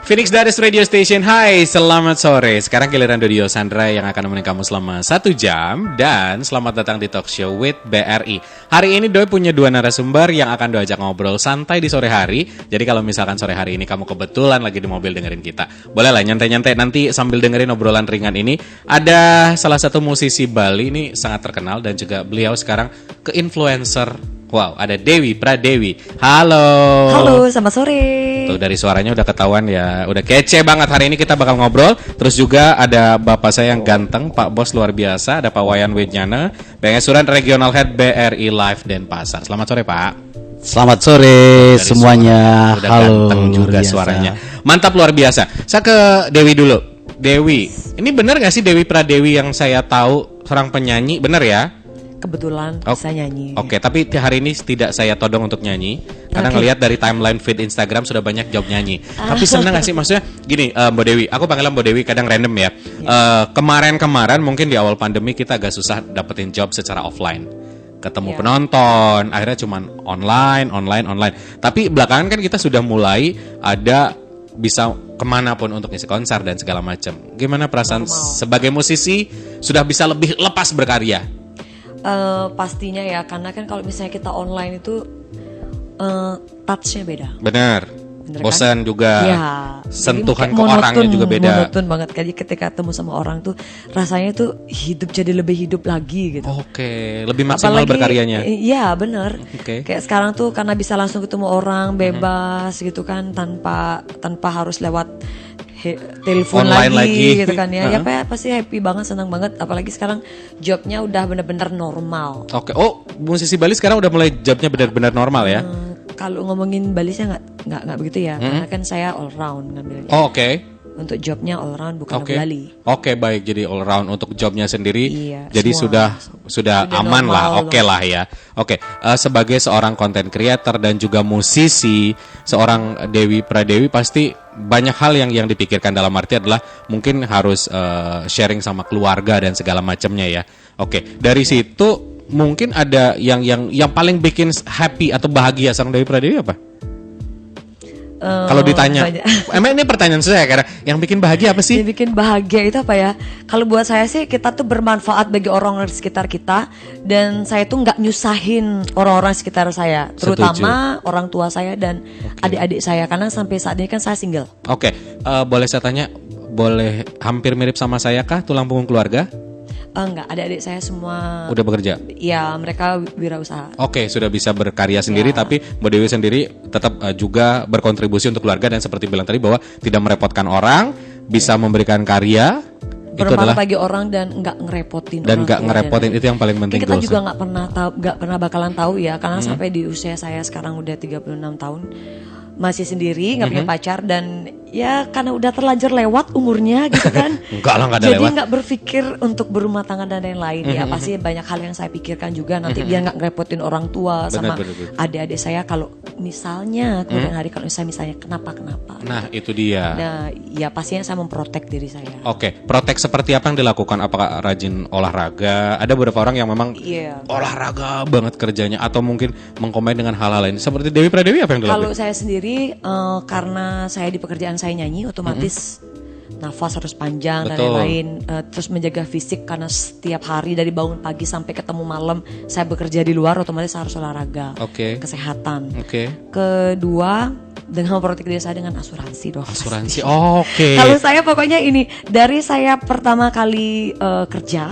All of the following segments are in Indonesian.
Phoenix Darius Radio Station. Hai, selamat sore. Sekarang giliran Dodio Sandra yang akan menemani kamu selama 1 jam. Dan selamat datang di Talk Show with BRI. Hari ini Doi punya 2 narasumber yang akan Doi ajak ngobrol santai di sore hari. Jadi kalau misalkan sore hari ini kamu kebetulan lagi di mobil dengerin kita, boleh lah nyantai-nyantai nanti sambil dengerin obrolan ringan ini. Ada salah satu musisi Bali, ini sangat terkenal dan juga beliau sekarang ke-influencer. Wow, ada Dewi Pradewi. Halo. Halo, selamat sore. Tuh dari suaranya udah ketahuan ya, udah kece banget. Hari ini kita bakal ngobrol. Terus juga ada bapak saya yang ganteng, Pak Bos luar biasa. Ada Pak Wayan Widjana, Pengesuran Regional Head BRI Live Denpasar. Selamat sore Pak. Selamat sore semuanya. Udah halo. Ganteng juga suaranya. Mantap luar biasa. Saya ke Dewi dulu. Dewi, ini benar gak sih Dewi Pradewi yang saya tahu seorang penyanyi? Benar ya? Kebetulan bisa nyanyi. Oke, tapi hari ini tidak saya todong untuk nyanyi. Karena ngelihat dari timeline feed Instagram sudah banyak job nyanyi. Tapi senang gak sih? Maksudnya gini, Mbak Dewi, aku panggilnya Mbak Dewi kadang random ya. Kemarin-kemarin mungkin di awal pandemi kita agak susah dapetin job secara offline. Ketemu penonton, akhirnya cuman online. Tapi belakangan kan kita sudah mulai ada bisa kemanapun untuk ngisi konser dan segala macam. Gimana perasaan sebagai musisi sudah bisa lebih lepas berkarya? Pastinya ya, karena kan kalau misalnya kita online itu touch-nya beda. Benar. Bosan kan? Juga. Ya, sentuhan ke orangnya juga beda. Monoton banget. Jadi ketika ketemu sama orang tuh rasanya tuh hidup jadi lebih hidup lagi gitu. Oke, lebih maksimal berkaryanya. Iya, benar. Okay. Kayak sekarang tuh karena bisa langsung ketemu orang bebas gitu kan, tanpa harus lewat telepon lagi gitu kan ya. Ya pasti happy banget, senang banget. Apalagi sekarang jobnya udah benar-benar normal. Oke. Oh, musisi Bali sekarang udah mulai jobnya benar-benar normal ya? Kalau ngomongin Bali saya nggak begitu ya. Karena kan saya all round ngambilnya. Oh, oke. Untuk jobnya all round bukan Bali. Oke, baik. Jadi all round untuk jobnya sendiri. Iya, jadi sudah aman lah. Oke lah ya. Oke. Sebagai seorang content creator dan juga musisi, seorang Dewi Pradewi pasti banyak hal yang dipikirkan, dalam arti adalah mungkin harus sharing sama keluarga dan segala macamnya ya. Oke. Dari situ mungkin ada yang paling bikin happy atau bahagia seorang Dewi Pradewi apa? Kalau ditanya, emang ini pertanyaan saya karena yang bikin bahagia apa sih? Yang bikin bahagia itu apa ya? Kalau buat saya sih kita tuh bermanfaat bagi orang di sekitar kita, dan saya tuh nggak nyusahin orang-orang sekitar saya, terutama orang tua saya dan adik-adik saya, karena sampai saat ini kan saya single. Oke, boleh saya tanya, boleh hampir mirip sama saya kah tulang punggung keluarga? Enggak, adik-adik saya semua udah bekerja? Ya, mereka wirausaha. Oke, sudah bisa berkarya sendiri, tapi Mbak Dewi sendiri tetap juga berkontribusi untuk keluarga dan seperti bilang tadi bahwa tidak merepotkan orang, bisa memberikan karya. Bermanfaat bagi orang dan nggak ngerepotin. Dan nggak ngerepotin, itu yang paling penting. Kita juga nggak pernah bakalan tahu ya, karena sampai di usia saya sekarang udah 36 tahun masih sendiri, nggak punya pacar, dan ya karena udah terlanjur lewat umurnya gitu kan. Enggak lah, nggak ada jadi lewat. nggak berpikir untuk berumah tangga dan lain-lain. Ya pasti banyak hal yang saya pikirkan juga nanti biar nggak ngerepotin orang tua sama adik-adik saya. Kalau misalnya kemudian hari kalau misalnya kenapa. Nah itu dia. Nah ya pastinya saya memprotek diri saya. Oke, protek seperti apa yang dilakukan? Apakah rajin olahraga? Ada beberapa orang yang memang olahraga banget kerjanya, atau mungkin mengkombin dengan hal-hal lain. Seperti Dewi Pradewi apa yang dilakukan? Kalau saya sendiri karena saya di pekerjaan saya nyanyi, otomatis nafas harus panjang dan lain-lain, terus menjaga fisik karena setiap hari dari bangun pagi sampai ketemu malam saya bekerja di luar, otomatis harus olahraga, kesehatan. Kedua, dengan memprotek diri saya dengan asuransi dong. Asuransi, Kalau saya pokoknya ini dari saya pertama kali kerja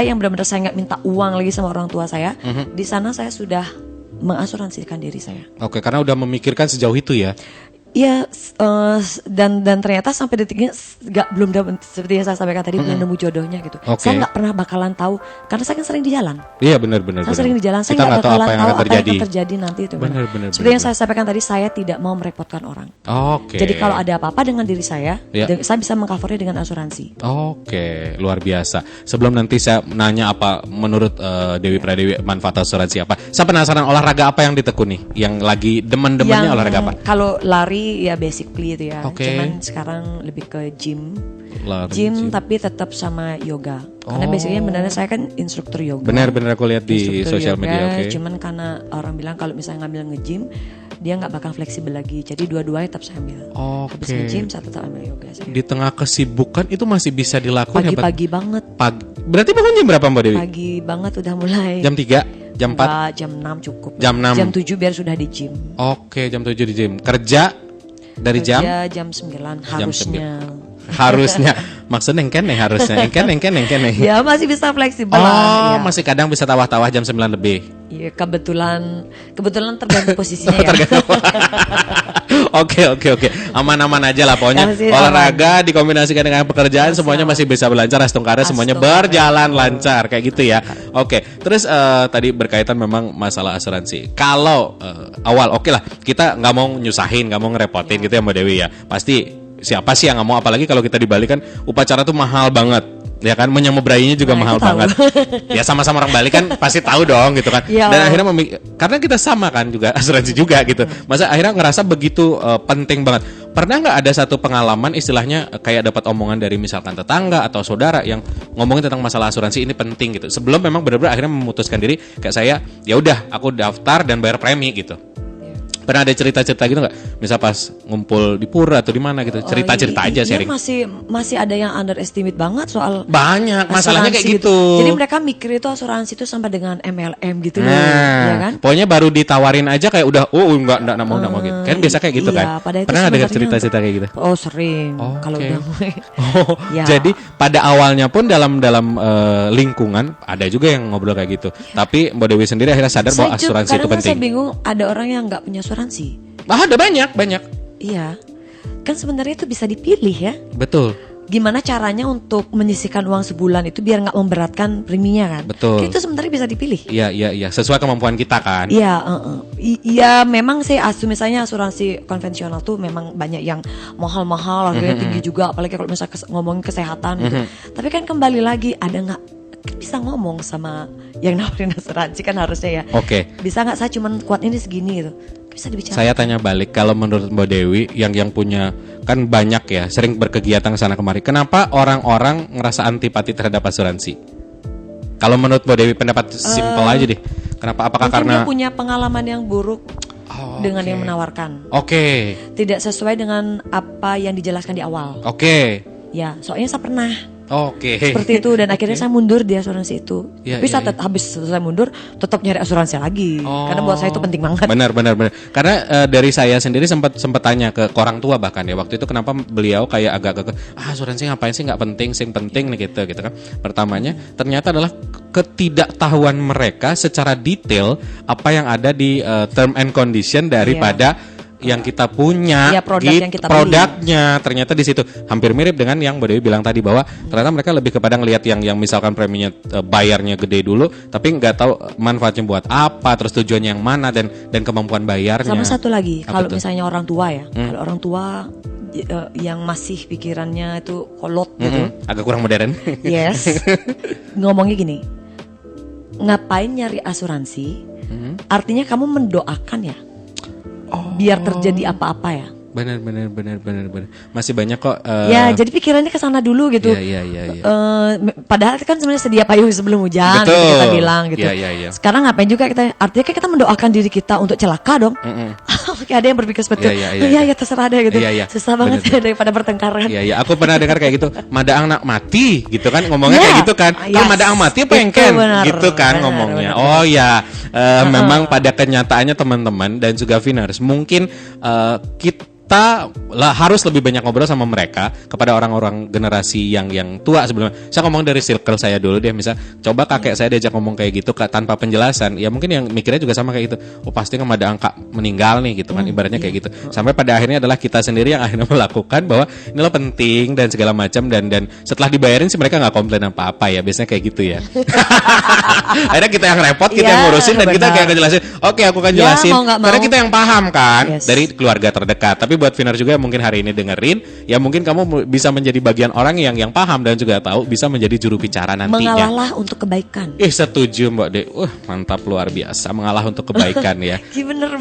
yang benar-benar saya nggak minta uang lagi sama orang tua saya, di sana saya sudah mengasuransikan diri saya. Oke, karena udah memikirkan sejauh itu ya. Iya, dan ternyata sampai detiknya belum dapat, seperti yang saya sampaikan tadi, belum nemu jodohnya gitu. Saya nggak pernah bakalan tahu karena saya kan sering di jalan. Iya benar. Saya sering di jalan, saya nggak bakalan tahu apa yang akan terjadi nanti itu. Benar. Seperti yang saya sampaikan tadi, saya tidak mau merepotkan orang. Jadi kalau ada apa-apa dengan diri saya bisa mengcovernya dengan asuransi. Luar biasa. Sebelum nanti saya nanya apa menurut Dewi Pradewi manfaat asuransi apa, saya penasaran olahraga apa yang ditekuni, yang lagi demen-demennya olahraga apa? Kalau lari ya basically itu ya. Cuman sekarang lebih ke gym. Gym tapi tetap sama yoga. Karena basically sebenarnya saya kan instruktur yoga. Benar aku lihat di sosial media. Cuman karena orang bilang kalau misalnya ngambil nge-gym dia nggak bakal fleksibel lagi. Jadi dua-duanya tetap saya ambil. Habis nge-gym saya tetap ambil yoga saya. Di tengah kesibukan itu masih bisa dilakukan Pagi-pagi banget. Berarti bangun jam berapa Mbak Dewi? Pagi banget udah mulai. Jam 3? Jam 4? Enggak, jam 6 cukup. Jam 6? Jam 7 biar sudah di gym. Oke, jam 7 di gym. Kerja dari jam? Kerja jam 9 harusnya. Harusnya. Maksudnya engken nih harusnya. Engken nih. Ya masih bisa fleksibel lah. Ya. Masih kadang bisa tawah-tawah jam 9 lebih. Iya, kebetulan tergantung posisinya ya. Oke. Aman-aman aja lah pokoknya. Olahraga dikombinasikan dengan pekerjaan semuanya masih bisa berlancar. Astungkara semuanya berjalan lancar kayak gitu ya. Oke. Terus tadi berkaitan memang masalah asuransi. Kalau awal oke lah, kita nggak mau nyusahin, nggak mau ngerepotin gitu ya Mbak Dewi ya. Pasti siapa sih yang nggak mau, apalagi kalau kita di Bali kan upacara tuh mahal banget. Ya kan, menyambut-brayinya juga mahal banget. Ya sama-sama orang Bali kan pasti tahu dong gitu kan. Ya. Dan akhirnya karena kita sama kan juga asuransi juga gitu. Masa akhirnya ngerasa begitu penting banget. Pernah nggak ada satu pengalaman istilahnya kayak dapat omongan dari misalkan tetangga atau saudara yang ngomongin tentang masalah asuransi ini penting gitu. Sebelum memang benar-benar akhirnya memutuskan diri kayak saya, ya udah aku daftar dan bayar premi gitu. Pernah ada cerita-cerita gitu nggak? Misal pas ngumpul di pura atau di mana gitu, cerita-cerita aja sharing. Masih ada yang underestimate banget soal banyak masalahnya kayak gitu. Jadi mereka mikir itu asuransi itu sama dengan MLM gitu loh, ya kan? Pokoknya baru ditawarin aja kayak udah, enggak mau gitu. Kan biasa kayak gitu kan. Pernah ada cerita-cerita kayak gitu? Oh sering. Kalau udah ya. Jadi pada awalnya pun dalam lingkungan ada juga yang ngobrol kayak gitu. Tapi Mbak Dewi sendiri akhirnya sadar bahwa asuransi itu penting. Saya bingung ada orang yang nggak punya asuransi. Ada banyak. Iya, kan sebenarnya itu bisa dipilih ya. Betul. Gimana caranya untuk menyisihkan uang sebulan itu biar nggak memberatkan preminya kan? Betul. Itu sebenarnya bisa dipilih. Iya. Sesuai kemampuan kita kan. Iya. Iya, memang sih misalnya asuransi konvensional tuh memang banyak yang mahal-mahal, harganya tinggi juga. Apalagi kalau misalnya ngomongin kesehatan gitu. Tapi kan kembali lagi ada nggak? Bisa ngomong sama yang nawarin asuransi kan harusnya ya. Oke. Bisa nggak saya cuman kuat ini segini gitu. Bisa dibicarakan. Saya tanya balik, kalau menurut Mbak Dewi yang punya kan banyak ya, sering berkegiatan sana kemari. Kenapa orang-orang ngerasa antipati terhadap asuransi? Kalau menurut Mbak Dewi pendapat simpel aja deh. Kenapa? Apakah karena dia punya pengalaman yang buruk dengan yang menawarkan? Oke. Tidak sesuai dengan apa yang dijelaskan di awal. Oke. Ya, soalnya saya pernah. Oke. Seperti itu dan akhirnya saya mundur di asuransi itu. Tapi saat habis selesai mundur tetap nyari asuransi lagi. Karena buat saya itu penting banget. Benar. Karena dari saya sendiri sempat tanya ke orang tua bahkan ya waktu itu kenapa beliau kayak agak asuransi ngapain sih, nggak penting, sing penting nih gitu kan. Pertamanya ternyata adalah ketidaktahuan mereka secara detail apa yang ada di term and condition daripada yang kita punya, yang kita produknya ternyata di situ hampir mirip dengan yang Mbak Dewi bilang tadi bahwa ternyata mereka lebih kepada ngelihat yang misalkan preminya bayarnya gede dulu, tapi nggak tahu manfaatnya buat apa, terus tujuannya yang mana dan kemampuan bayarnya. Sama satu lagi, kalau misalnya orang tua ya, kalau orang tua yang masih pikirannya itu kolot gitu, agak kurang modern. Yes, ngomongnya gini, ngapain nyari asuransi? Artinya kamu mendoakan ya. Biar terjadi apa-apa ya. Benar. Masih banyak kok. Ya, jadi pikirannya ke sana dulu gitu. Iya. Padahal kan sebenarnya sedia payung sebelum hujan, gitu kita bilang gitu. Iya. Sekarang ngapain juga kita? Artinya kan kita mendoakan diri kita untuk celaka dong. Oke, ada yang berpikir seperti itu. Iya, terserah deh gitu. Susah banget ya daripada bertengkar kan. Iya, aku pernah dengar kayak gitu. Madaang nak mati gitu kan ngomongnya kayak gitu kan. Kan madaang mati apa yang ken gitu kan ngomongnya. Oh ya, memang pada kenyataannya teman-teman dan juga Vinars mungkin kita harus lebih banyak ngobrol sama mereka kepada orang-orang generasi yang tua sebelumnya. Saya ngomong dari circle saya dulu deh, misal coba kakek saya diajak ngomong kayak gitu tanpa penjelasan, ya mungkin yang mikirnya juga sama kayak gitu. Oh pasti kan ada angka meninggal nih gitu kan, ibaratnya kayak gitu. Sampai pada akhirnya adalah kita sendiri yang akhirnya melakukan bahwa ini lo penting dan segala macam dan setelah dibayarin sih mereka nggak komplain apa-apa ya, biasanya kayak gitu ya. Akhirnya kita yang repot, kita yang ngurusin dan kita kayak ngejelasin. Oke, aku akan jelasin karena kita yang paham kan dari keluarga terdekat. Tapi buat Vinar juga mungkin hari ini dengerin, ya mungkin kamu bisa menjadi bagian orang yang paham dan juga tahu bisa menjadi juru bicara nantinya. Mengalah untuk kebaikan. Setuju Mbak De. Mantap luar biasa, mengalah untuk kebaikan ya. Bener.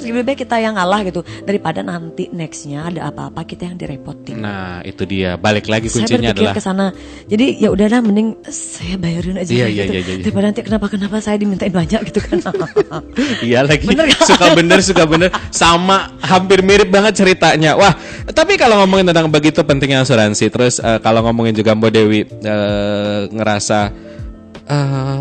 Lebih baik kita yang ngalah gitu daripada nanti nextnya ada apa-apa kita yang direpotin. Nah, itu dia. Balik lagi Saya kuncinya berpikir adalah ke sana. Jadi ya udahlah mending saya bayarin aja Iya, gitu. iya. Daripada nanti kenapa saya dimintain banyak gitu kan. iya lagi. Bener gak? Suka bener. Sama hampir mirip banget ceritanya. Wah, tapi kalau ngomongin tentang begitu pentingnya asuransi, terus kalau ngomongin juga Mbak Dewi ngerasa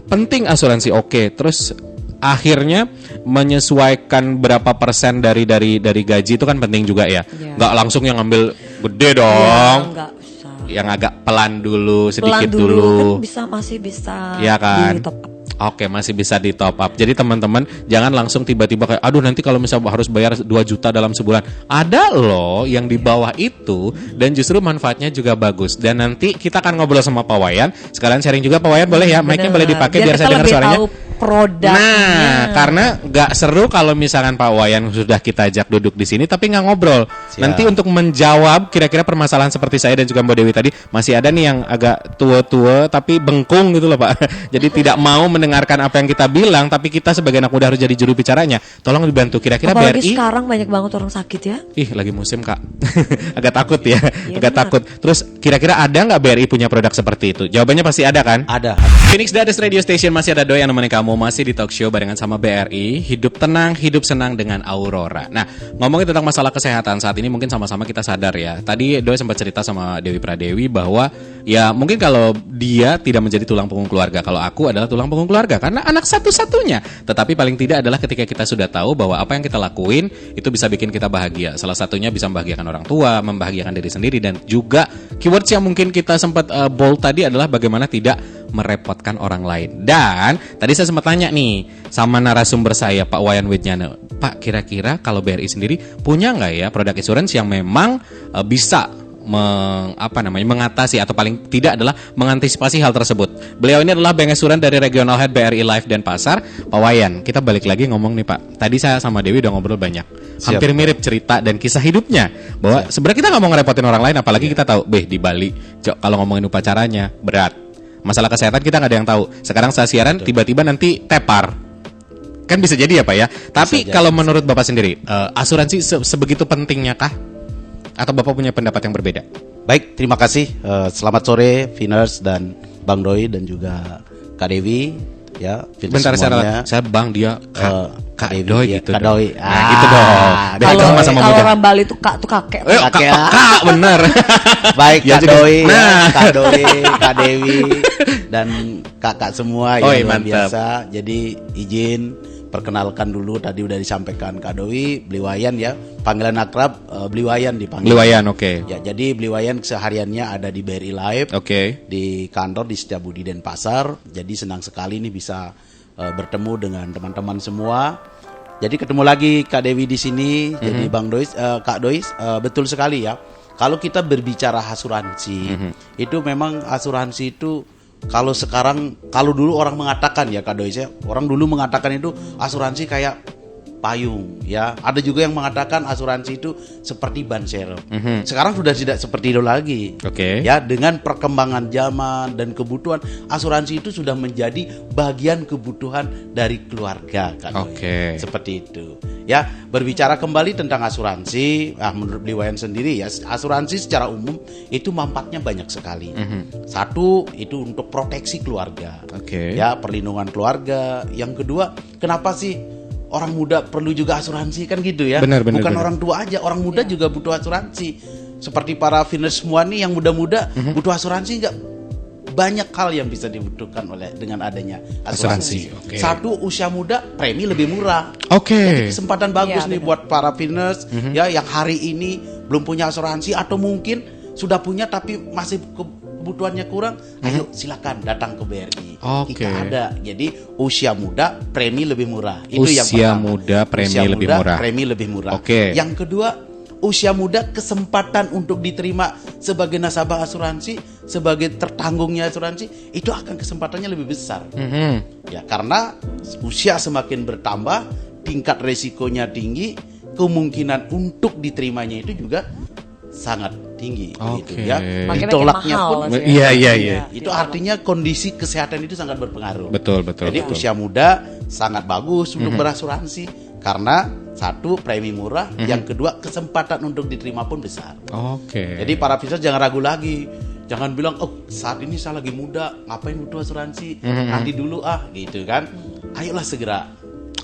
penting asuransi, oke. Terus akhirnya menyesuaikan berapa persen dari gaji itu kan penting juga ya. Iya. Nggak langsung yang ngambil gede dong. Enggak usah. Yang agak pelan dulu, sedikit Pelan dulu. Kan masih bisa Iya kan? di top up. Oke, masih bisa di top up. Jadi teman-teman jangan langsung tiba-tiba kayak aduh nanti kalau misalnya harus bayar 2 juta dalam sebulan. Ada loh yang di bawah itu dan justru manfaatnya juga bagus. Dan nanti kita akan ngobrol sama Pak Wayan. Sekalian sharing juga Pak Wayan, boleh ya? Mic-nya boleh dipakai biar saya dengar suaranya. Produknya. Nah, karena nggak seru kalau misalkan Pak Wayan sudah kita ajak duduk di sini tapi nggak ngobrol. Siap. Nanti untuk menjawab kira-kira permasalahan seperti saya dan juga Mbak Dewi tadi masih ada nih yang agak tua-tua tapi bengkung gitu loh Pak. Jadi tidak mau mendengarkan apa yang kita bilang tapi kita sebagai anak muda harus jadi juru bicaranya. Tolong dibantu kira-kira Apalagi BRI. sekarang banyak banget orang sakit ya. Ih, lagi musim Kak. Agak takut ya. Iya, Agak benar. takut. Terus kira-kira ada nggak BRI punya produk seperti itu? Jawabannya pasti ada kan? Ada. Phoenix Dades Radio Station masih ada Doi yang nemenin kamu, masih di talk show barengan sama BRI. Hidup tenang, hidup senang dengan Aurora. Nah, ngomongin tentang masalah kesehatan saat ini mungkin sama-sama kita sadar ya. Tadi Doi sempat cerita sama Dewi Pradewi bahwa ya mungkin kalau dia tidak menjadi tulang punggung keluarga, kalau aku adalah tulang punggung keluarga karena anak satu-satunya. Tetapi paling tidak adalah ketika kita sudah tahu bahwa apa yang kita lakuin itu bisa bikin kita bahagia. Salah satunya bisa membahagiakan orang tua, membahagiakan diri sendiri, dan juga keywords yang mungkin kita sempat bold tadi adalah bagaimana tidak merepotkan orang lain. Dan tadi saya sempat tanya nih sama narasumber saya Pak Wayan Widjana, Pak kira-kira kalau BRI sendiri punya nggak ya produk insurance yang memang bisa mengatasi atau paling tidak adalah mengantisipasi hal tersebut. Beliau ini adalah Bank Asuran dari Regional Head BRI Life Denpasar, Pak Wayan. Kita balik lagi ngomong nih Pak. Tadi saya sama Dewi udah ngobrol banyak. Hampir mirip cerita dan kisah hidupnya. Bahwa sebenarnya kita nggak mau ngerepotin orang lain, apalagi kita tahu, di Bali, kalau ngomongin upacaranya berat. Masalah kesehatan kita nggak ada yang tahu. Sekarang saya siaran tiba-tiba nanti tepar. Kan bisa jadi ya Pak ya. Tapi kalau menurut Bapak sendiri, asuransi sebegitu pentingnya kah? Atau Bapak punya pendapat yang berbeda? Baik, terima kasih. Selamat sore, Viners dan Bang Doi dan juga Kak Dewi. Ya, bentar semuanya. saya Bang dia Kak Doi ya, gitu. Kak Doi. Nah, gitu dong. Kalau sama orang Bali itu kak tuh kakek. Kak bener. Baik, Ya Kak juga. Doi, Nah. Kak Doi, Kak Dewi dan kakak semua yang luar mantap. biasa. Jadi izin perkenalkan dulu, tadi udah disampaikan Kak Doi, Bliwayan ya, panggilan akrab Bliwayan dipanggil. Bliwayan, oke. Ya, jadi Bliwayan kesehariannya ada di BRI Live, Oke. di kantor di Setiabudi Denpasar. Jadi senang sekali nih bisa bertemu dengan teman-teman semua. Jadi ketemu lagi Kak Dewi di sini. Jadi Bang Doi, Kak Doi, betul sekali ya. Kalau kita berbicara asuransi, itu memang asuransi itu kalau sekarang, kalau dulu orang mengatakan ya Kak Doi, orang dulu mengatakan itu asuransi kayak payung ya. Ada juga yang mengatakan asuransi itu seperti ban serep. Sekarang sudah tidak seperti itu lagi. Oke. Ya, dengan perkembangan zaman dan kebutuhan, asuransi itu sudah menjadi bagian kebutuhan dari keluarga Kak Doi. Oke. Seperti itu. Ya, berbicara kembali tentang asuransi, menurut Bliwayan sendiri ya, asuransi secara umum itu manfaatnya banyak sekali. Satu, itu untuk proteksi keluarga. Oke. Ya, perlindungan keluarga. Yang kedua, kenapa sih orang muda perlu juga asuransi, kan gitu ya? Benar. Bukan orang tua aja, orang muda juga butuh asuransi. Seperti para Viners semua nih yang muda-muda butuh asuransi nggak? Banyak hal yang bisa dibutuhkan dengan adanya asuransi. Oke. Satu, usia muda, premi lebih murah. Oke. Jadi kesempatan bagus Iya, nih benar. buat para Viners ya yang hari ini belum punya asuransi atau mungkin sudah punya tapi masih kebutuhannya kurang. Ayo silakan datang ke BRI. Oke. Kita ada. Jadi usia muda, premi lebih murah. Itu yang Usia pertama. muda, premi Usia lebih muda, murah. Premi lebih murah. Oke. Yang kedua, usia muda, kesempatan untuk diterima sebagai nasabah asuransi, sebagai tertanggungnya asuransi, itu akan kesempatannya lebih besar. Ya, karena usia semakin bertambah, tingkat resikonya tinggi, kemungkinan untuk diterimanya itu juga sangat tinggi. Oke. Gitu, ya. Makin Ditolaknya mahal pun, sih. Iya. itu artinya kondisi kesehatan itu sangat berpengaruh. Betul. Jadi usia muda sangat bagus untuk berasuransi karena Satu, premi murah. Yang kedua, kesempatan untuk diterima pun besar. Oke. Jadi para listeners jangan ragu lagi. Jangan bilang, oh saat ini saya lagi muda, ngapain butuh asuransi? Nanti dulu gitu kan. Ayolah segera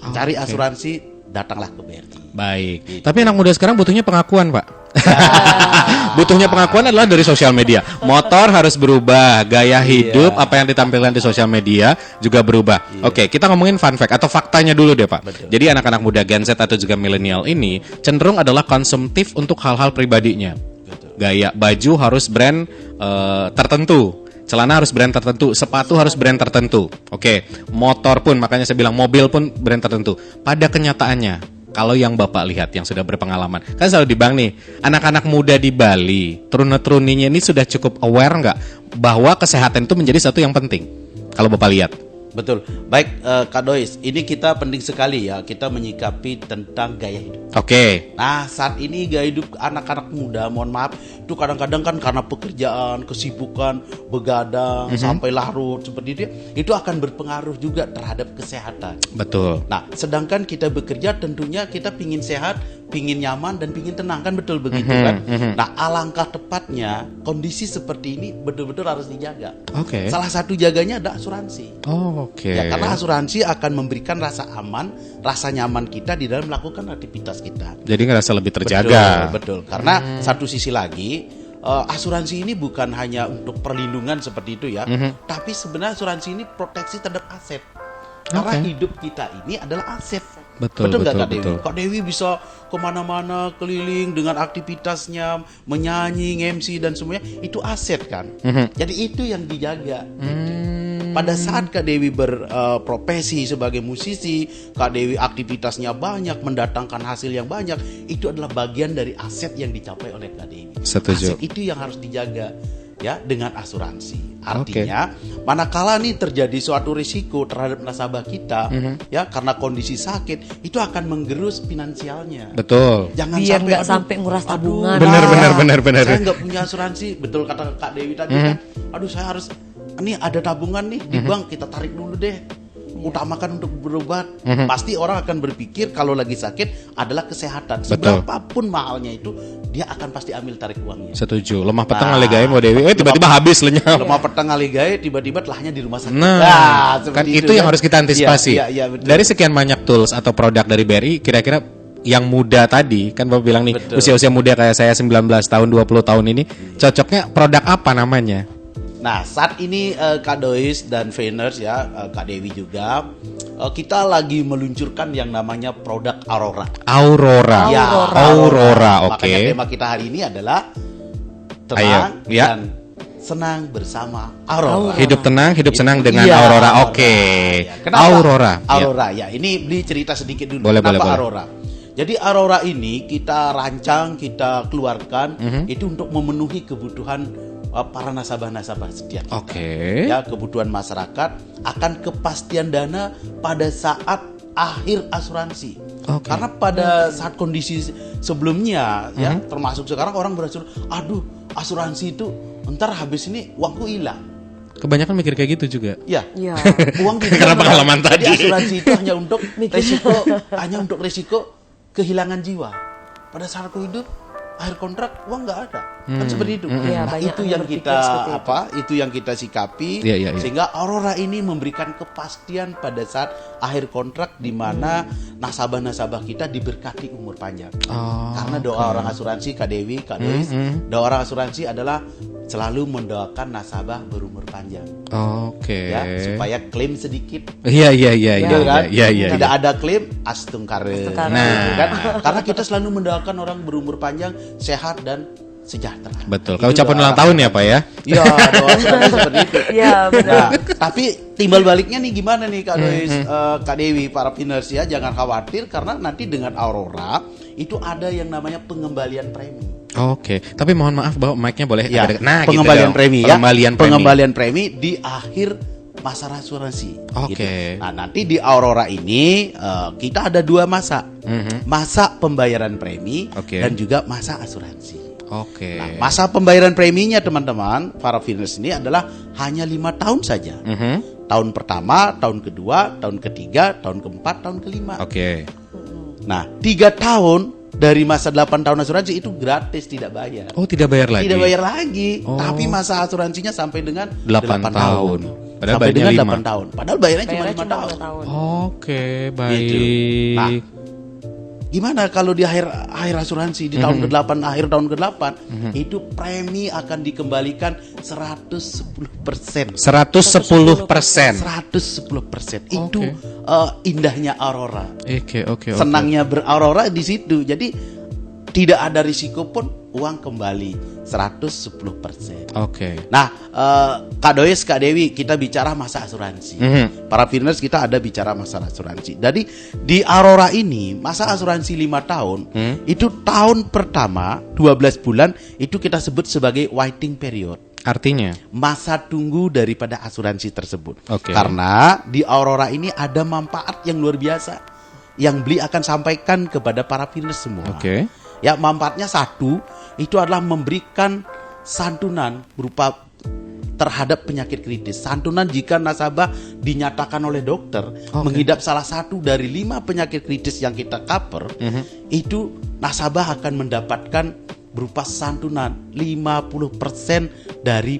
cari asuransi, datanglah ke BRI. Baik. Tapi anak muda sekarang butuhnya pengakuan, Pak. Butuhnya pengakuan adalah dari sosial media. Motor harus berubah, gaya hidup, apa yang ditampilkan di sosial media juga berubah. Oke, kita ngomongin fun fact atau faktanya dulu deh, Pak. Betul. Jadi anak-anak muda Gen Z atau juga milenial ini cenderung adalah konsumtif untuk hal-hal pribadinya. Betul. Gaya baju harus brand tertentu. Celana harus brand tertentu, sepatu harus brand tertentu. Oke, motor pun, makanya saya bilang mobil pun brand tertentu. Pada kenyataannya, kalau yang Bapak lihat yang sudah berpengalaman, kan selalu di bank nih, anak-anak muda di Bali, turun-turuninya ini sudah cukup aware nggak bahwa kesehatan itu menjadi satu yang penting? Kalau Bapak lihat. Betul. Baik, Kak Dois, ini kita penting sekali ya, kita menyikapi tentang gaya hidup. Oke. Nah, saat ini gaya hidup anak-anak muda, mohon maaf, itu kadang-kadang kan karena pekerjaan, kesibukan, begadang, sampai larut seperti itu akan berpengaruh juga terhadap kesehatan. Betul. Nah, sedangkan kita bekerja tentunya kita pingin sehat, pingin nyaman, dan pingin tenang, kan betul begitu kan? Nah, alangkah tepatnya kondisi seperti ini betul-betul harus dijaga. Oke. Salah satu jaganya ada asuransi. Oh, oke. Ya, karena asuransi akan memberikan rasa aman, rasa nyaman kita di dalam melakukan aktivitas kita. Jadi ngerasa lebih terjaga. Betul. Karena satu sisi lagi, asuransi ini bukan hanya untuk perlindungan seperti itu ya, tapi sebenarnya asuransi ini proteksi terhadap aset. Karena hidup kita ini adalah aset. Betul, nggak Kak betul. Dewi? Kak Dewi bisa kemana-mana keliling dengan aktivitasnya, menyanyi, MC dan semuanya, itu aset kan. Jadi itu yang dijaga. Pada saat Kak Dewi berprofesi sebagai musisi, Kak Dewi aktivitasnya banyak, mendatangkan hasil yang banyak, itu adalah bagian dari aset yang dicapai oleh Kak Dewi. Setuju. Aset itu yang harus dijaga ya dengan asuransi. Artinya, manakala nih terjadi suatu risiko terhadap nasabah kita, ya karena kondisi sakit, itu akan menggerus finansialnya. Betul. Jangan Biar sampai nggak sampai nguras tabungan. Benar. Saya nggak punya asuransi, betul kata Kak Dewi tadi kan. Aduh, saya harus ini ada tabungan nih di bank, kita tarik dulu deh. Utamakan untuk berobat. Pasti orang akan berpikir kalau lagi sakit adalah kesehatan. Seberapapun mahalnya itu, dia akan pasti ambil tarik uangnya. Setuju. Lemah petang aligae mau Dewi. Tiba-tiba habis lenyap. Lemah petang aligae tiba-tiba telahnya di rumah sakit. Nah, kan seperti itu yang harus kita antisipasi. Iya, betul. Dari sekian banyak tools atau produk dari BRI, kira-kira yang muda tadi, kan Bapak bilang nih, Betul. usia-usia muda kayak saya 19 tahun, 20 tahun ini, cocoknya produk apa namanya? Nah, saat ini Kak Dois dan Veners ya, Kak Dewi juga, kita lagi meluncurkan yang namanya produk Aurora. Aurora. Ya, Aurora, oke. Makanya tema kita hari ini adalah tenang Ayo, ya. dan senang bersama Aurora. Hidup tenang, hidup senang dengan Iya, Aurora. Oke. Ya. Kenapa Aurora. Aurora. Ya, ini beli cerita sedikit dulu. Boleh. Kenapa Aurora? Jadi Aurora ini kita rancang, kita keluarkan itu untuk memenuhi kebutuhan para nasabah-nasabah setia kita. Oke. Ya, kebutuhan masyarakat akan kepastian dana pada saat akhir asuransi. Oke. Karena pada saat kondisi sebelumnya ya, termasuk sekarang orang berasumsi, aduh, asuransi itu ntar habis ini uangku hilang. Kebanyakan mikir kayak gitu juga. Ya. Ya. Uang Karena pengalaman Jadi tadi. asuransi itu hanya untuk resiko kehilangan jiwa. Pada saat aku hidup, akhir kontrak uang nggak ada. Kan seperti itu. Iya, Nah, banyak itu yang yang berpikir kita seperti itu. itu yang kita sikapi Iya. sehingga Aurora ini memberikan kepastian pada saat akhir kontrak di mana nasabah-nasabah kita diberkati umur panjang. Karena doa orang asuransi Kak Dewi, Kak Dois, doa orang asuransi adalah selalu mendoakan nasabah berumur panjang. Oke. Ya, supaya klaim sedikit. Iya. Betul kan? Iya. Tidak ada klaim astungkare. Astungkare. Gitu kan? Karena kita selalu mendoakan orang berumur panjang, sehat dan sejahtera. Betul. Itu Kau ucapan doa ulang tahun ya, Pak ya? Iya, doa seperti itu. Iya, benar. Nah, tapi timbal baliknya nih gimana nih Kak Dois, Kak Dewi, para pinners ya, jangan khawatir karena nanti dengan Aurora itu ada yang namanya pengembalian premi. Oke. Tapi mohon maaf bahwa mic-nya boleh Ya, agak dekat. Nah, pengembalian gitu dong. premi ya. Pengembalian premi. Pengembalian premi di akhir masa asuransi. Oke. Gitu. Nah, nanti di Aurora ini kita ada dua masa. Masa pembayaran premi Oke. dan juga masa asuransi. Oke. Nah, masa pembayaran preminya teman-teman, para Veners ini adalah hanya 5 tahun saja. Tahun pertama, tahun kedua, tahun ketiga, tahun keempat, tahun kelima. Oke. Nah, 3 tahun dari masa 8 tahun asuransi itu gratis, tidak bayar. Oh, tidak bayar lagi. Tidak bayar lagi. Oh. Tapi masa asuransinya sampai dengan 8 tahun. Padahal sampai dengan bayarnya 8 tahun. Padahal bayarnya cuma 5 Bayarnya cuma tahun. 5 tahun. Oke, baik. Gitu. Nah, gimana kalau di akhir asuransi di tahun ke-8, akhir tahun ke-8 itu premi akan dikembalikan 110%. 110%. 110%. Itu Oke. indahnya Aurora. Oke. Senangnya beraurora di situ. Jadi tidak ada risiko pun, uang kembali 110%. Oke. Nah, Kak Dois, Kak Dewi, kita bicara masa asuransi. Para Firners kita ada bicara masa asuransi. Jadi di Aurora ini masa asuransi 5 tahun, itu tahun pertama 12 bulan itu kita sebut sebagai waiting period. Artinya? Masa tunggu daripada asuransi tersebut. Oke. Karena di Aurora ini ada manfaat yang luar biasa yang Beli akan sampaikan kepada para Firners semua. Oke. Ya, manfaatnya satu, itu adalah memberikan santunan berupa terhadap penyakit kritis. Santunan jika nasabah dinyatakan oleh dokter mengidap salah satu dari 5 penyakit kritis yang kita cover, itu nasabah akan mendapatkan berupa santunan 50% dari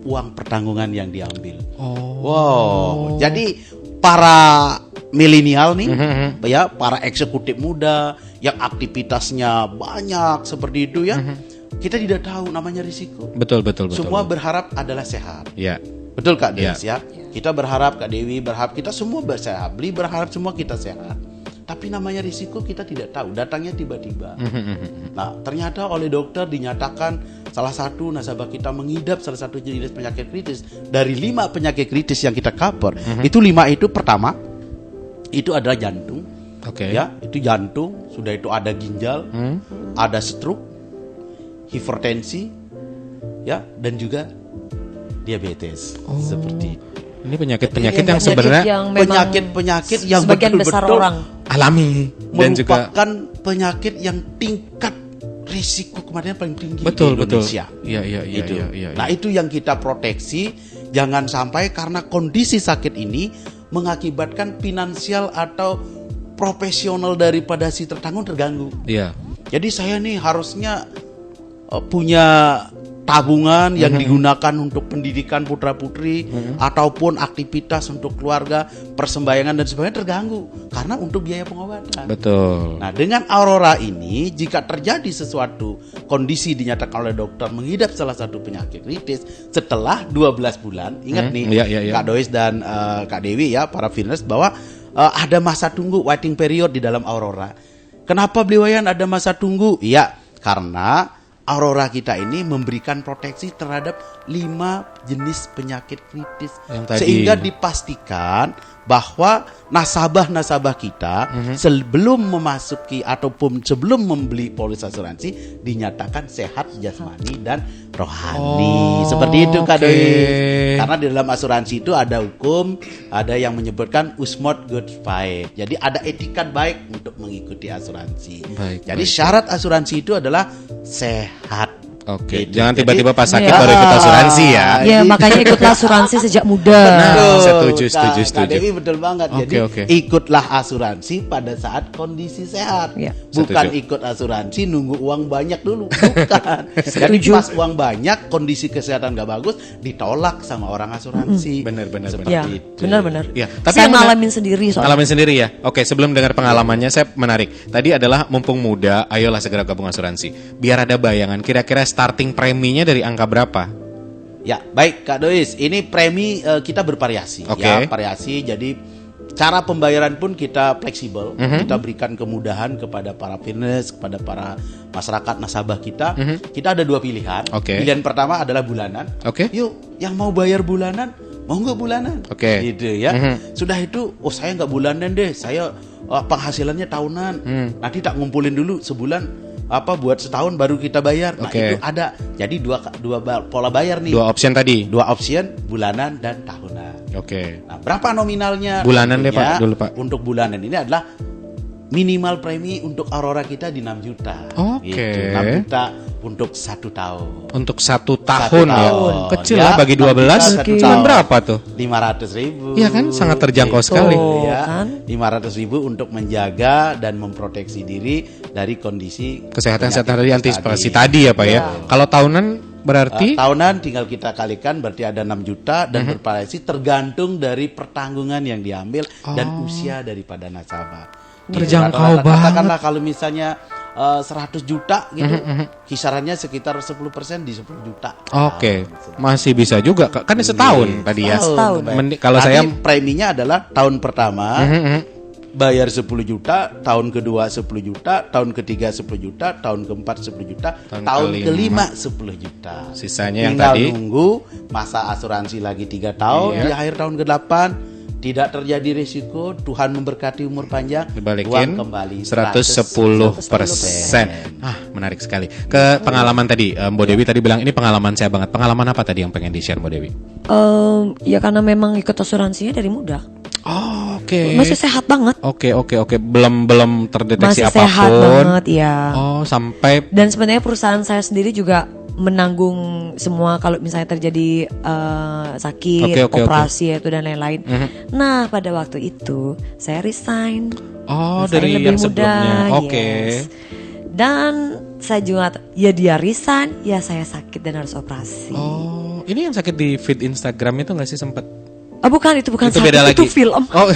uang pertanggungan yang diambil. Wow, jadi para milenial nih, ya, para eksekutif muda yang aktivitasnya banyak seperti itu ya, kita tidak tahu namanya risiko. Betul. Semua berharap adalah sehat. Ya. Betul Kak Des ya. Kita berharap, Kak Dewi berharap, kita semua bersehat. Beli berharap semua kita sehat. Tapi namanya risiko kita tidak tahu, datangnya tiba-tiba. Nah, ternyata oleh dokter dinyatakan salah satu nasabah kita mengidap salah satu jenis penyakit kritis. Dari 5 penyakit kritis yang kita cover, itu 5 itu pertama, itu adalah jantung. Oke. Ya, itu jantung, sudah itu ada ginjal, ada stroke, hipertensi, ya, dan juga diabetes. Seperti itu. Ini penyakit-penyakit Jadi, yang sebenarnya yang memang penyakit-penyakit yang sebagian besar betul-betul orang alami dan juga merupakan penyakit yang tingkat risiko kematian paling tinggi betul. di Indonesia. Iya. Itu. Nah, itu yang kita proteksi, jangan sampai karena kondisi sakit ini mengakibatkan finansial atau profesional daripada si tertanggung terganggu. Iya. Jadi saya nih harusnya punya tabungan yang digunakan untuk pendidikan putra-putri ataupun aktivitas untuk keluarga, persembahyangan dan sebagainya terganggu karena untuk biaya pengobatan. Betul. Nah, dengan Aurora ini jika terjadi sesuatu kondisi dinyatakan oleh dokter mengidap salah satu penyakit kritis setelah 12 bulan, ingat nih iya. Kak Dois dan Kak Dewi ya, para Firners, bahwa ada masa tunggu waiting period di dalam Aurora. Kenapa Bliwayan ada masa tunggu? Ya, karena Aurora kita ini memberikan proteksi terhadap 5 jenis penyakit kritis yang tadi. Sehingga dipastikan bahwa nasabah-nasabah kita sebelum memasuki ataupun sebelum membeli polis asuransi dinyatakan sehat jasmani dan rohani. Seperti itu Kak Doi. Karena di dalam asuransi itu ada hukum, ada yang menyebutkan usmod good fight. Jadi ada etikat baik untuk mengikuti asuransi. Jadi syarat asuransi itu adalah sehat. Oke, Gitu. jangan tiba-tiba pas sakit Iya. baru ikut asuransi ya. Ya, makanya ikutlah asuransi sejak muda. Setuju. Kak Dewi betul banget. Jadi Oke. ikutlah asuransi pada saat kondisi sehat. Ya. Bukan Setuju. ikut asuransi nunggu uang banyak dulu. Bukan. Jadi pas uang banyak, kondisi kesehatan gak bagus, ditolak sama orang asuransi. Benar. Seperti Ya, itu. benar-benar. Ya, Tapi saya ngalamin sendiri soalnya. Ngalamin sendiri ya. Oke, sebelum dengar pengalamannya saya menarik. Tadi adalah mumpung muda, ayolah segera gabung asuransi. Biar ada bayangan kira-kira starting preminya dari angka berapa? Ya, baik Kak Dois. Ini premi kita bervariasi. Oke. Ya, variasi. Jadi cara pembayaran pun kita fleksibel. Kita berikan kemudahan kepada para Firners, kepada para masyarakat nasabah kita. Kita ada 2 pilihan. Oke. Pilihan pertama adalah bulanan. Oke. Yuk, yang mau bayar bulanan, mau nggak bulanan? Oke. Gitu ya. Sudah itu, saya nggak bulanan deh. Saya penghasilannya tahunan. Nanti tak ngumpulin dulu sebulan. Buat setahun baru kita bayar. Nah, Oke. itu ada. Jadi dua pola bayar nih. 2 option tadi. 2 option, bulanan dan tahunan. Oke. Nah, berapa nominalnya? Bulanan deh, Tentunya, Pak, dulu, Pak. Untuk bulanan ini adalah minimal premi untuk Aurora kita di 6 juta. Oke. Gitu. 6 juta untuk 1 tahun. Untuk 1 tahun ya. tahun. Kecil Ya, lah bagi 12. 6 juta 1 Cuman tahun. berapa tuh? 500.000. Iya kan, sangat terjangkau sekali. Ya, kan? 500.000 untuk menjaga dan memproteksi diri dari kondisi Kesehatan penyakit tadi antisipasi tadi ya Pak ya. Kalau tahunan berarti tahunan tinggal kita kalikan berarti ada 6 juta dan bervariasi tergantung dari pertanggungan yang diambil dan usia daripada nasabah. Terjangkau Katakanlah kalau misalnya 100 juta gitu, kisarannya sekitar 10% di 10 juta. Oke, masih bisa juga. Kan setahun tadi ya. Setahun. Kalau Nanti saya preminya adalah tahun pertama bayar 10 juta, tahun kedua 10 juta, tahun ketiga 10 juta, tahun keempat 10 juta, tahun kelima 10 juta. Sisanya yang Tinggal tadi nunggu masa asuransi lagi 3 tahun, Iya. di akhir tahun ke-8 tidak terjadi risiko, Tuhan memberkati umur panjang, dibalikin uang kembali 110%. Menarik sekali. Ke pengalaman tadi, Mbak Dewi tadi bilang ini pengalaman saya banget. Pengalaman apa tadi yang pengen di-share Mbak Dewi? Ya karena memang ikut asuransinya dari muda. Oh, oke. Masih sehat banget. Oke. Belum terdeteksi Masih apapun. sehat banget ya. Oh, sampai Dan sebenarnya perusahaan saya sendiri juga menanggung semua kalau misalnya terjadi sakit, Oke. operasi itu dan lain-lain. Nah pada waktu itu saya resign. Oh, Saya dari lebih yang muda, sebelumnya. Oke. yes. Dan saya juga ya dia resign, ya saya sakit dan harus operasi. Oh, ini yang sakit di feed Instagram itu nggak sih sempat? Oh bukan, itu bukan Itu sakit, beda lagi. itu film. Oh,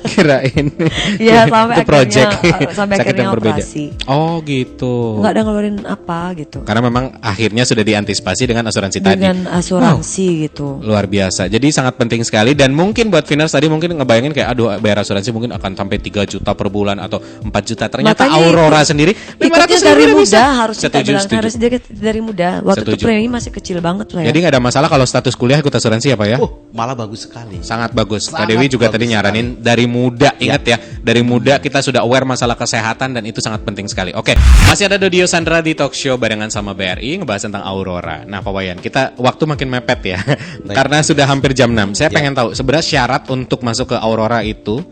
kirain. Ya sampai Itu project. sampai Sakit akhirnya yang berbeda. operasi. Oh, gitu. Nggak ada ngeluarin apa gitu. Karena memang akhirnya sudah diantisipasi dengan asuransi tadi. Dengan asuransi gitu. Luar biasa. Jadi sangat penting sekali dan mungkin buat Viners tadi mungkin ngebayangin kayak aduh bayar asuransi mungkin akan sampai 3 juta per bulan atau 4 juta. Ternyata Makanya Aurora sendiri 500 ikutnya dari ribu muda, bisa. harus kita Setuju, bilang setuju. harus dari muda. Waktu itu Setuju. premi masih kecil banget lah ya. Jadi nggak ada masalah kalau status kuliah ikut asuransi ya Pak ya? Malah bagus sekali. Sangat bagus. Kak Sangat Dewi juga bagus tadi nyaranin dari muda. Ingat ya, dari muda kita sudah aware masalah kesehatan dan itu sangat penting sekali. Oke, masih ada Dodio Sandra di talk show barengan sama BRI ngebahas tentang Aurora. Nah, Pak Wayan, kita waktu makin mepet ya. Karena sudah hampir jam 6. Saya pengen tahu sebenarnya syarat untuk masuk ke Aurora itu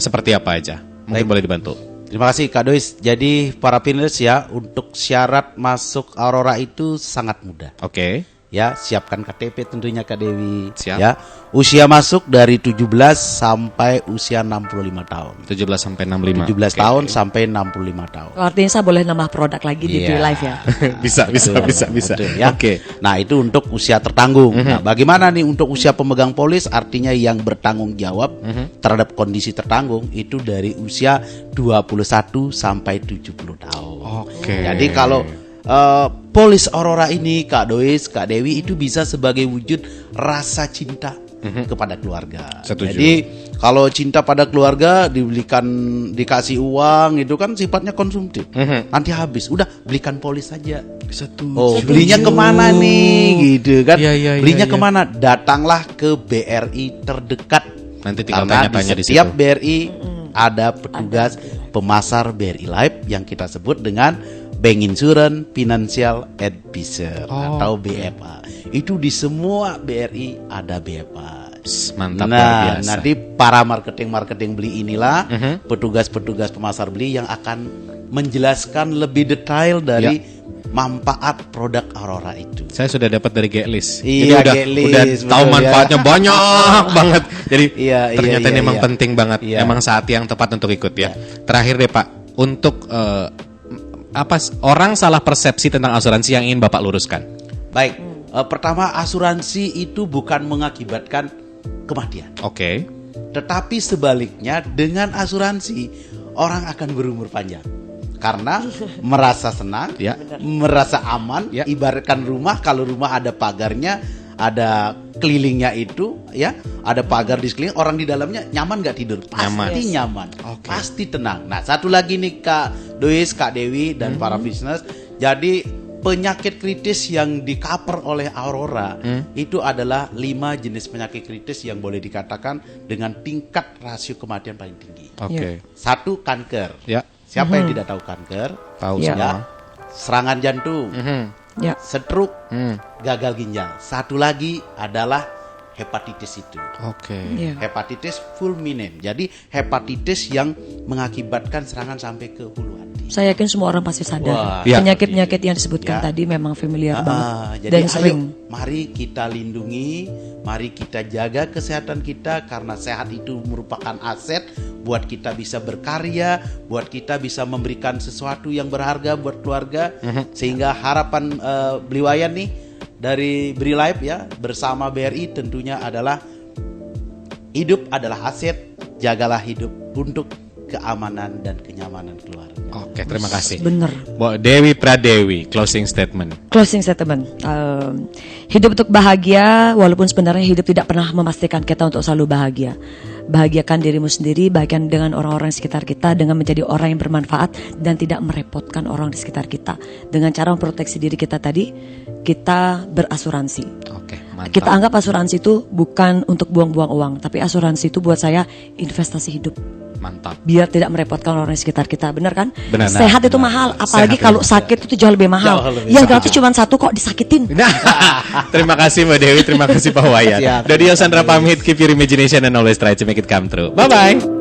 seperti apa aja? Mungkin boleh dibantu. Terima kasih Kak Dois. Jadi para piners ya, untuk syarat masuk Aurora itu sangat mudah. Oke. Ya, siapkan KTP tentunya Kak Dewi. Siap. Ya, usia masuk dari 17 sampai usia 65 tahun. 17 sampai 65. 17 Oke. tahun sampai 65 tahun. Artinya saya boleh nambah produk lagi di Iya. live ya. bisa. Betul, ya. Oke. Nah, itu untuk usia tertanggung. Nah, bagaimana nih untuk usia pemegang polis? Artinya yang bertanggung jawab terhadap kondisi tertanggung itu dari usia 21 sampai 70 tahun. Oke. Jadi kalau polis Aurora ini Kak Dois, Kak Dewi itu bisa sebagai wujud rasa cinta kepada keluarga. Setuju. Jadi kalau cinta pada keluarga dikasih uang itu kan sifatnya konsumtif. Nanti habis, udah belikan polis saja. Setuju. Oh, belinya kemana nih gitu kan? Iya, Belinya iya. kemana? Datanglah ke BRI terdekat. Nanti tinggal Karena tanya-tanya di setiap situ. BRI ada petugas pemasar BRI Live yang kita sebut dengan Bank Insurance Financial Advisor atau BFA. Itu di semua BRI ada BFA. Mantap, luar Nah, biasa. nanti para marketing beli inilah petugas-petugas pemasar beli yang akan menjelaskan lebih detail dari manfaat produk Aurora itu. Saya sudah dapat dari G-List. Iya, Jadi G-List, udah tahu betul, manfaatnya ya. banyak banget. Jadi Iya, ternyata ini emang iya. penting banget. Iya. Emang saat yang tepat untuk ikut ya. Terakhir deh Pak, untuk orang salah persepsi tentang asuransi yang ingin Bapak luruskan. Baik, pertama asuransi itu bukan mengakibatkan kematian. Oke. Tetapi sebaliknya dengan asuransi orang akan berumur panjang. Karena merasa senang, Ya. merasa aman, Ya. ibaratkan rumah, kalau rumah ada pagarnya, ada kelilingnya itu, ya, ada pagar di sekeliling, orang di dalamnya nyaman nggak tidur? Pasti nyaman, Oke. pasti tenang. Nah, satu lagi nih Kak Dois, Kak Dewi dan para business, jadi penyakit kritis yang di-cover oleh Aurora itu adalah 5 jenis penyakit kritis yang boleh dikatakan dengan tingkat rasio kematian paling tinggi. Oke. 1, kanker. Ya. Siapa yang tidak tahu kanker? Tahu Ya. semua. Serangan jantung, Ya. stroke, gagal ginjal. Satu lagi adalah hepatitis itu. Oke. Ya. Hepatitis fulminant. Jadi hepatitis yang mengakibatkan serangan sampai ke hulu hati. Saya yakin semua orang pasti sadar. Wah, ya. Penyakit-penyakit yang disebutkan Ya. tadi memang familiar banget Jadi dan ayo, sering. mari kita lindungi, mari kita jaga kesehatan kita karena sehat itu merupakan aset buat kita bisa berkarya, buat kita bisa memberikan sesuatu yang berharga buat keluarga. Sehingga harapan Bliwayan nih dari BriLife ya bersama BRI tentunya adalah hidup adalah aset, jagalah hidup untuk keamanan dan kenyamanan keluarga. Oke, terima kasih. Bener. Mbak Dewi Pradewi, closing statement. Closing statement. Hidup untuk bahagia, walaupun sebenarnya hidup tidak pernah memastikan kita untuk selalu bahagia. Bahagiakan dirimu sendiri, bahagiakan dengan orang-orang di sekitar kita, dengan menjadi orang yang bermanfaat dan tidak merepotkan orang di sekitar kita. Dengan cara memproteksi diri kita tadi, kita berasuransi. Oke, mantap. Kita anggap asuransi itu bukan untuk buang-buang uang, tapi asuransi itu buat saya investasi hidup. Mantap. Biar tidak merepotkan orang di sekitar kita, benar kan? Benar, Sehat itu benar. mahal, apalagi Sehat kalau itu sakit itu jauh lebih mahal. Jauh lebih Yang mahal. gratis cuma satu kok disakitin. Nah, terima kasih Mbak Dewi, terima kasih Pak Wayan. Siap. Dodi Sandra pamit, keep your imagination and always try to make it come true. Bye-bye.